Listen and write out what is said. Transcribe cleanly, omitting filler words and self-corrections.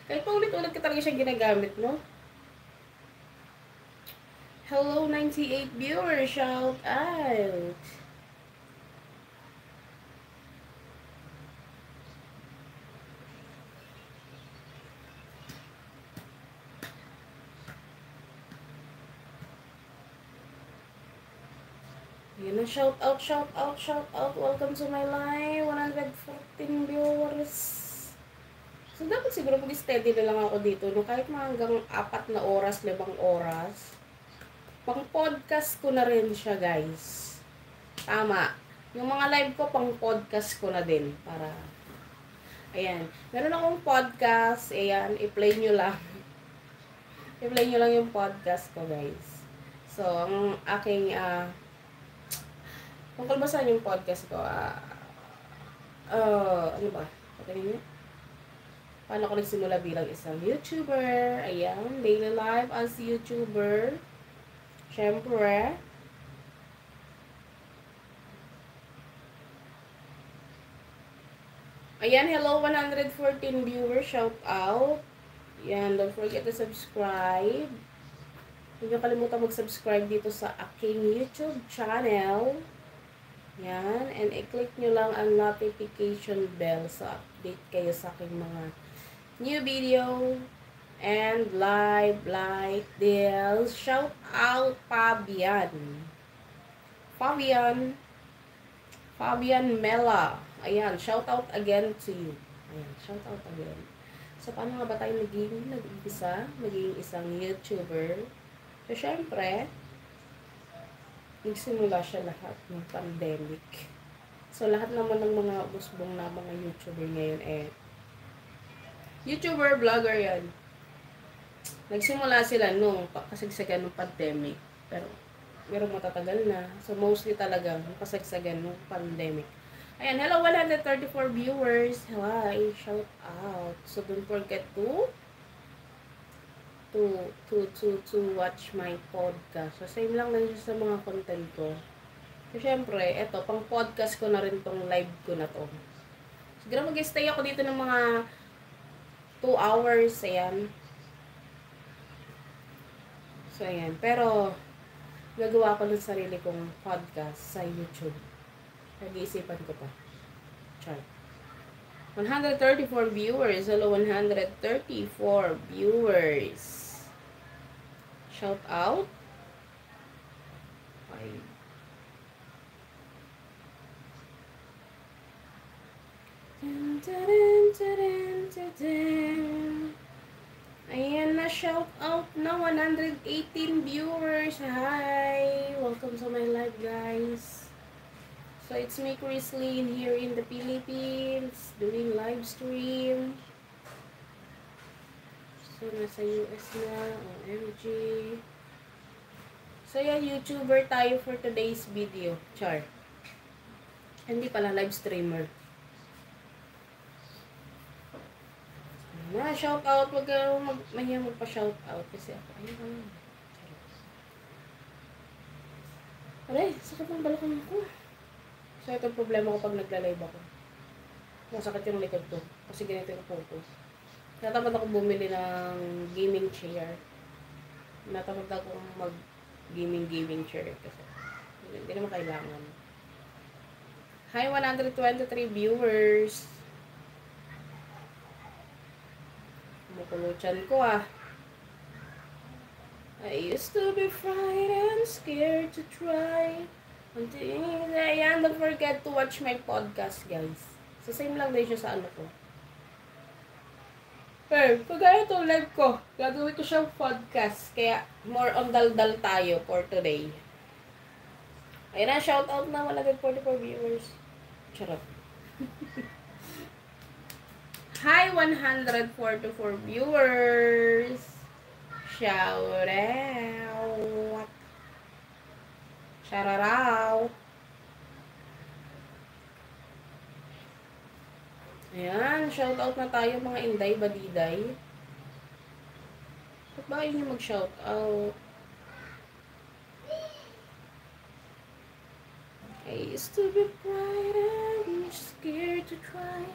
Kahit paulit-ulit ka talaga siya ginagamit, no? Hello, 98 viewers. Shout out. Yun na, shout out, shout out, shout out. Welcome to my live. 114 viewers. So, dapat siguro mag-steady na lang ako dito. No? Kahit mga hanggang 4 na oras, 5 oras. Pang-podcast ko na rin siya, guys. Tama. Yung mga live ko, pang-podcast ko na din. Para, ayan. Meron akong podcast. Ayan, i-play nyo lang. I-play nyo lang yung podcast ko, guys. So, ang aking, tungkol ba saan yung podcast ko? Ano ba? Patayin niyo? Paano ko nagsimula bilang isang YouTuber? Ayan, daily life as YouTuber. Siyempre. Ayan, hello 114 viewers. Shout out. Ayan, don't forget to subscribe. Huwag niyo kalimutan mag-subscribe dito sa aking YouTube channel. Yan. And i-click nyo lang ang notification bell sa update kayo sa aking mga new video and live like this. Shout out Fabian. Fabian Mela. Ayan, shout out again to you. Ayan, shout out again. So, paano nga ba tayo nag-umpisa? Maging isang YouTuber? So, syempre, nagsimula siya lahat ng pandemic. So, lahat naman ng mga busbong na mga YouTuber ngayon YouTuber, vlogger yan. Nagsimula sila nung kasagsagan ng pandemic. Pero, merong matatagal na. So, mostly talaga, kasagsagan ng pandemic. Ayan, hello 134 viewers. Hi, shout out. So, don't forget to watch my podcast. So, same lang din siya sa mga content ko. So, syempre, eto, pang podcast ko na rin tong live ko na to. Siguro mag-stay ako dito ng mga 2 hours, ayan. So, ayan. Pero, gagawa ko ng sarili kong podcast sa YouTube. Nag-iisipan ko pa. Char. 134 viewers. Hello, 134 viewers. Shout out. Ay. Ayan na, shout out na 118 viewers. Hi! Welcome to my live, guys. So, it's me, Chris Lynn, here in the Philippines, doing live stream. So, nasa US na, OMG. So, yan, YouTuber tayo for today's video. Char. Hindi pala, live streamer. Na, shout out. Wag ka magpa-shout out kasi ako. Ayun. Aray, sakit ng balakang ko. So, ito problema ko pag nagla-live ako. Masakit yung likod ko. Kasi ganito yung photo. Natamad ako bumili ng gaming chair. Natamad ako mag-gaming chair kasi hindi naman kailangan. Hi, 123 viewers. Kumukulo chan ko I used to be frightened, scared to try. Ayan, don't forget to watch my podcast, guys. So, same lang din siya sa ano ko. Pero, kagaya itong live ko, gagawin ko siyang podcast. Kaya, more on daldal tayo for today. Ayan na, shout out na 144 viewers. Charot. Hi, 144 viewers. Shout out. Shout. Ayan, shout out na tayo mga inday, badiday. Ba't ba yun yung mag-shout out? I used to be frightened, scared to try.